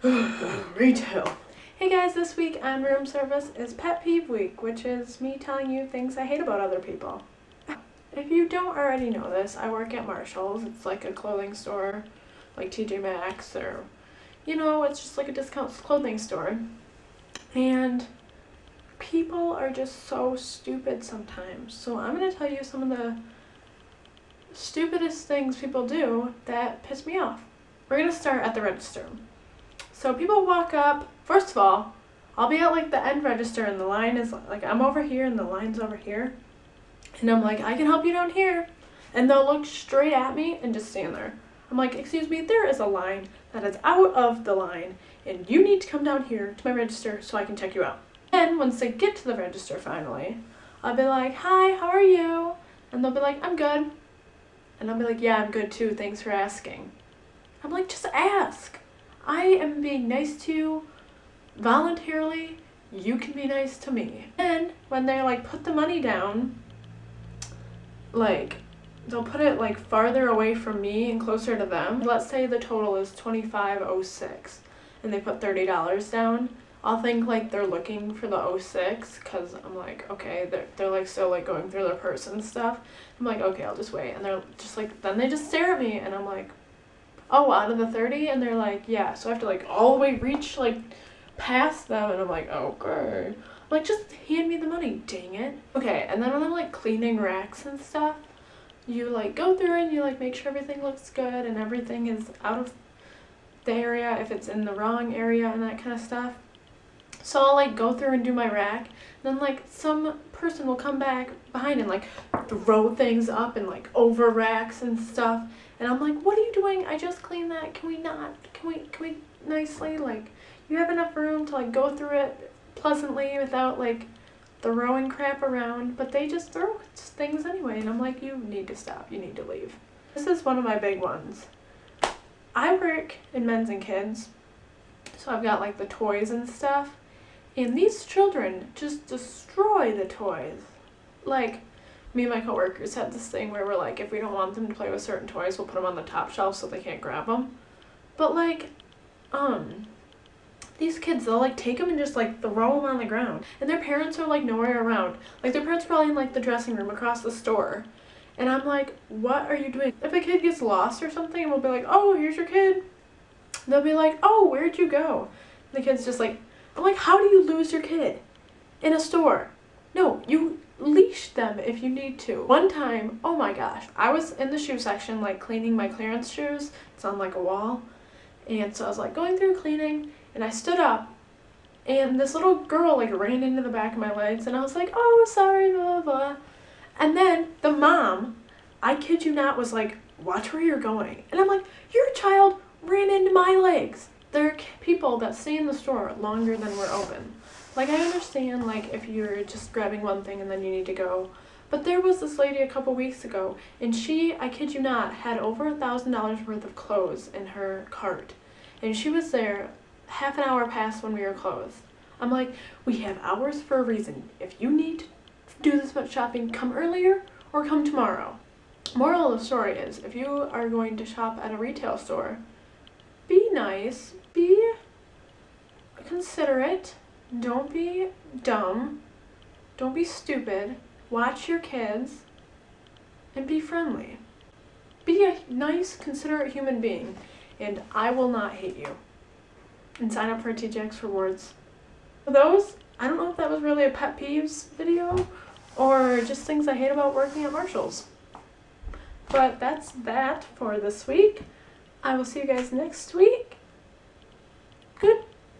Retail. Hey guys, this week on room service is pet peeve week, which is me telling you things I hate about other people. If you don't already know this, I work at Marshall's. It's like a clothing store, like TJ Maxx, or, it's just like a discount clothing store. And people are just so stupid sometimes. So I'm going to tell you some of the stupidest things people do that piss me off. We're going to start at the register. So people walk up, first of all, I'll be at like the end register and the line is like, I'm over here and the line's over here. And I'm like, I can help you down here. And they'll look straight at me and just stand there. I'm like, excuse me, there is a line that is out of the line and you need to come down here to my register so I can check you out. And once they get to the register finally, I'll be like, hi, how are you? And they'll be like, I'm good. And I'll be like, yeah, I'm good too, thanks for asking. I'm like, just ask. I am being nice to you voluntarily. You can be nice to me. And when they like put the money down, like they'll put it like farther away from me and closer to them. Let's say the total is $25.06 and they put $30 down. I'll think like they're looking for the 06 because I'm like, okay, they're like still like going through their purse and stuff. I'm like, okay, I'll just wait. And they're just like, then they just stare at me and I'm like, oh, out of the 30? And they're like, yeah. So I have to like all the way reach like past them and I'm like, okay. I'm like, just hand me the money, dang it. Okay, and then when I'm like cleaning racks and stuff, you like go through and you like make sure everything looks good and everything is out of the area if it's in the wrong area and that kind of stuff. So I'll like go through and do my rack, then like some person will come back behind and like throw things up and like over racks and stuff. And I'm like, what are you doing? I just cleaned that. Can we nicely, like, you have enough room to like go through it pleasantly without like throwing crap around, but they just throw things anyway. And I'm like, you need to stop. You need to leave. This is one of my big ones. I work in men's and kids, so I've got like the toys and stuff. And these children just destroy the toys. Like, me and my coworkers had this thing where we're like, if we don't want them to play with certain toys, we'll put them on the top shelf so they can't grab them. But like, these kids, they'll like take them and just like throw them on the ground. And their parents are like nowhere around. Like their parents are probably in like the dressing room across the store. And I'm like, what are you doing? If a kid gets lost or something, we'll be like, oh, here's your kid. They'll be like, oh, where'd you go? And the kid's just like, I'm like, how do you lose your kid in a store? No, you leash them if you need to. One time, oh my gosh, I was in the shoe section like cleaning my clearance shoes. It's on like a wall. And so I was like going through cleaning and I stood up and this little girl like ran into the back of my legs and I was like, oh, sorry, blah, blah, blah. And then the mom, I kid you not, was like, watch where you're going. And I'm like, your child ran into my legs. There are people that stay in the store longer than we're open. Like, I understand, like, if you're just grabbing one thing and then you need to go. But there was this lady a couple weeks ago, and she, I kid you not, had over $1,000 worth of clothes in her cart. And she was there half an hour past when we were closed. I'm like, we have hours for a reason. If you need to do this much shopping, come earlier or come tomorrow. Moral of the story is, if you are going to shop at a retail store, be nice, be considerate, don't be dumb, don't be stupid, watch your kids, and be friendly. Be a nice, considerate human being, and I will not hate you. And sign up for TJX Rewards. For those, I don't know if that was really a pet peeves video, or just things I hate about working at Marshall's. But that's that for this week. I will see you guys next week.